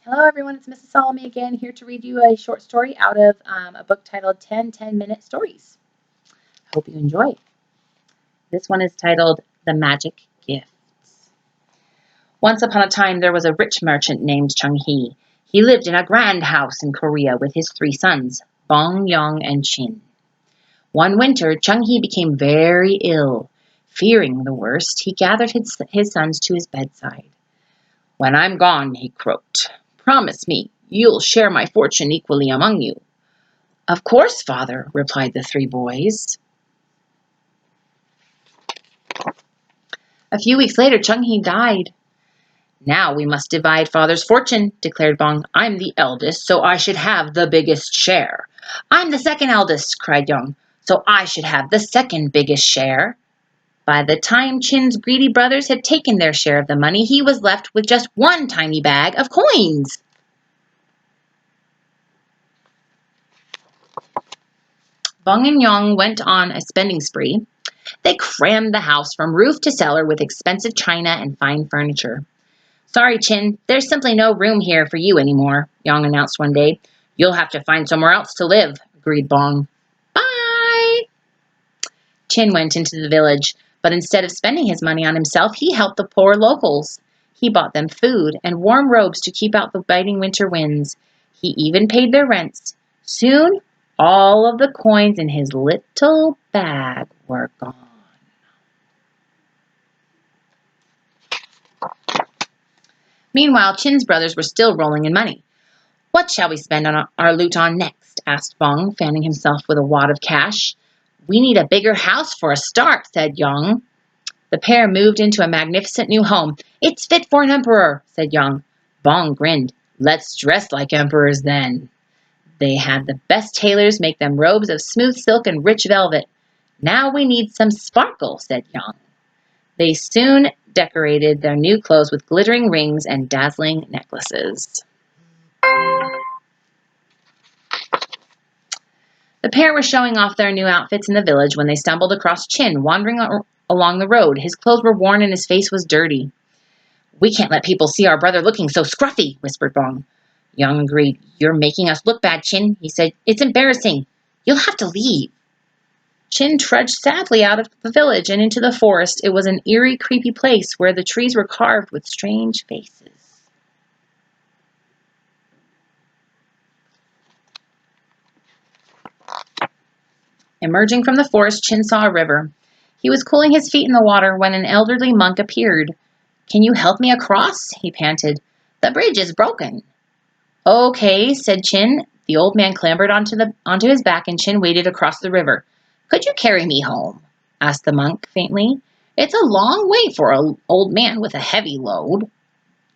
Hello, everyone. It's Mrs. Sollami again, here to read you a short story out of a book titled 10 10-Minute Stories. Hope you enjoy. This one is titled The Magic Gifts. Once upon a time, there was a rich merchant named Chung Hee. He lived in a grand house in Korea with his 3 sons, Bong, Yong, and Chin. One winter, Chung Hee became very ill. Fearing the worst, he gathered his sons to his bedside. "When I'm gone," he croaked, "promise me you'll share my fortune equally among you." "Of course, father," replied the 3 boys. A few weeks later, Chung Hee died. "Now we must divide father's fortune," declared Bong. "I'm the eldest, so I should have the biggest share." "I'm the second eldest," cried Young, "so I should have the second biggest share." By the time Chin's greedy brothers had taken their share of the money, he was left with just one tiny bag of coins. Bong and Yong went on a spending spree. They crammed the house from roof to cellar with expensive china and fine furniture. "Sorry, Chin, there's simply no room here for you anymore," Yong announced one day. "You'll have to find somewhere else to live," agreed Bong. "Bye." Chin went into the village, but instead of spending his money on himself, he helped the poor locals. He bought them food and warm robes to keep out the biting winter winds. He even paid their rents. Soon, all of the coins in his little bag were gone. Meanwhile, Chin's brothers were still rolling in money. "What shall we spend our loot on next?" asked Bong, fanning himself with a wad of cash. "We need a bigger house for a start," said Young. The pair moved into a magnificent new home. "It's fit for an emperor," said Young. Bong grinned. "Let's dress like emperors then." They had the best tailors make them robes of smooth silk and rich velvet. "Now we need some sparkle," said Young. They soon decorated their new clothes with glittering rings and dazzling necklaces. The pair were showing off their new outfits in the village when they stumbled across Chin wandering along the road. His clothes were worn and his face was dirty. "We can't let people see our brother looking so scruffy," whispered Bong. Young agreed. "You're making us look bad, Chin," he said. "It's embarrassing. You'll have to leave." Chin trudged sadly out of the village and into the forest. It was an eerie, creepy place where the trees were carved with strange faces. Emerging from the forest, Chin saw a river. He was cooling his feet in the water when an elderly monk appeared. "Can you help me across?" he panted. "The bridge is broken." "Okay," said Chin. The old man clambered onto his back and Chin waded across the river. "Could you carry me home?" asked the monk faintly. "It's a long way for an old man with a heavy load."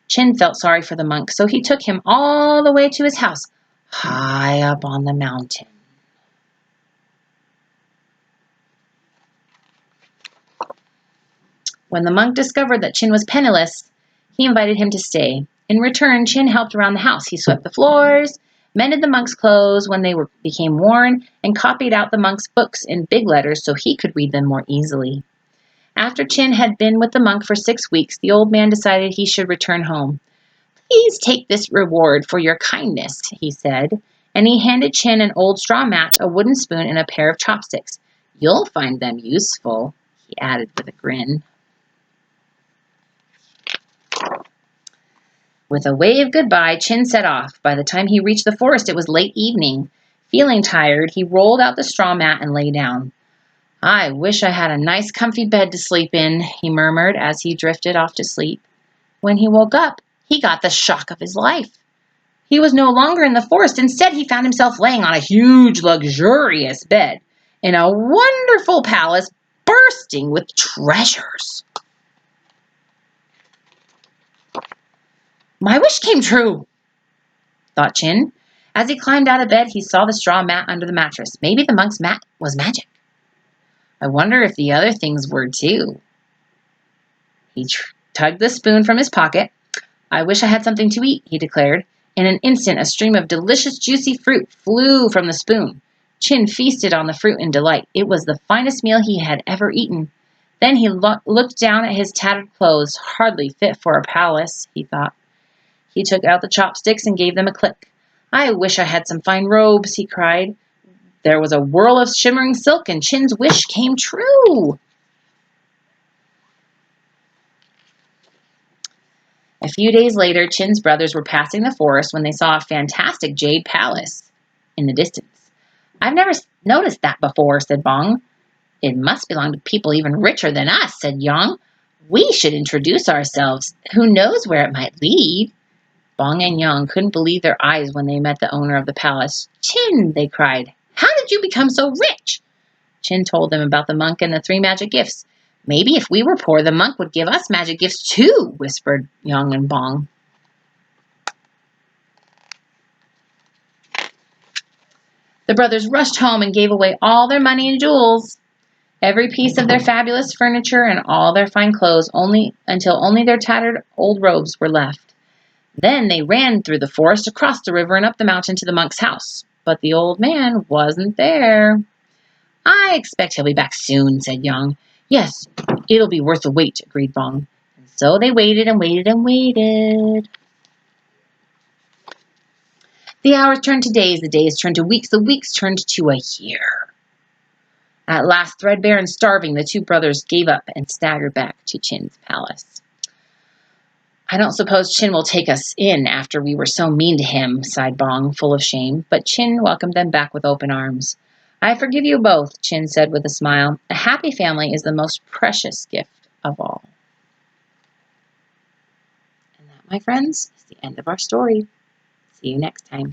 Chin felt sorry for the monk, so he took him all the way to his house, high up on the mountain. When the monk discovered that Chin was penniless, he invited him to stay. In return, Chin helped around the house. He swept the floors, mended the monk's clothes when they became worn, and copied out the monk's books in big letters so he could read them more easily. After Chin had been with the monk for 6 weeks, the old man decided he should return home. "Please take this reward for your kindness," he said, and he handed Chin an old straw mat, a wooden spoon, and a pair of chopsticks. "You'll find them useful," he added with a grin. With a wave goodbye, Chin set off. By the time he reached the forest, it was late evening. Feeling tired, he rolled out the straw mat and lay down. "I wish I had a nice comfy bed to sleep in," he murmured as he drifted off to sleep. When he woke up, he got the shock of his life. He was no longer in the forest. Instead, he found himself laying on a huge, luxurious bed in a wonderful palace bursting with treasures. "My wish came true," thought Chin. As he climbed out of bed, he saw the straw mat under the mattress. Maybe the monk's mat was magic. I wonder if the other things were too. He tugged the spoon from his pocket. "I wish I had something to eat," he declared. In an instant, a stream of delicious, juicy fruit flew from the spoon. Chin feasted on the fruit in delight. It was the finest meal he had ever eaten. Then he looked down at his tattered clothes. Hardly fit for a palace, he thought. He took out the chopsticks and gave them a click. "I wish I had some fine robes," he cried. There was a whirl of shimmering silk, and Chin's wish came true. A few days later, Chin's brothers were passing the forest when they saw a fantastic jade palace in the distance. "I've never noticed that before," said Bong. "It must belong to people even richer than us," said Yang. "We should introduce ourselves. Who knows where it might lead?" Bong and Yang couldn't believe their eyes when they met the owner of the palace. "Chin," they cried, "how did you become so rich?" Chin told them about the monk and the 3 magic gifts. "Maybe if we were poor, the monk would give us magic gifts too," whispered Yang and Bong. The brothers rushed home and gave away all their money and jewels, every piece of their fabulous furniture and all their fine clothes, until only their tattered old robes were left. Then they ran through the forest, across the river, and up the mountain to the monk's house. But the old man wasn't there. "I expect he'll be back soon," said Yang. "Yes, it'll be worth the wait," agreed Bong. And so they waited and waited and waited. The hours turned to days, the days turned to weeks, the weeks turned to a year. At last, threadbare and starving, the 2 brothers gave up and staggered back to Chin's palace. "I don't suppose Chin will take us in after we were so mean to him," sighed Bong, full of shame, but Chin welcomed them back with open arms. "I forgive you both," Chin said with a smile. "A happy family is the most precious gift of all." And that, my friends, is the end of our story. See you next time.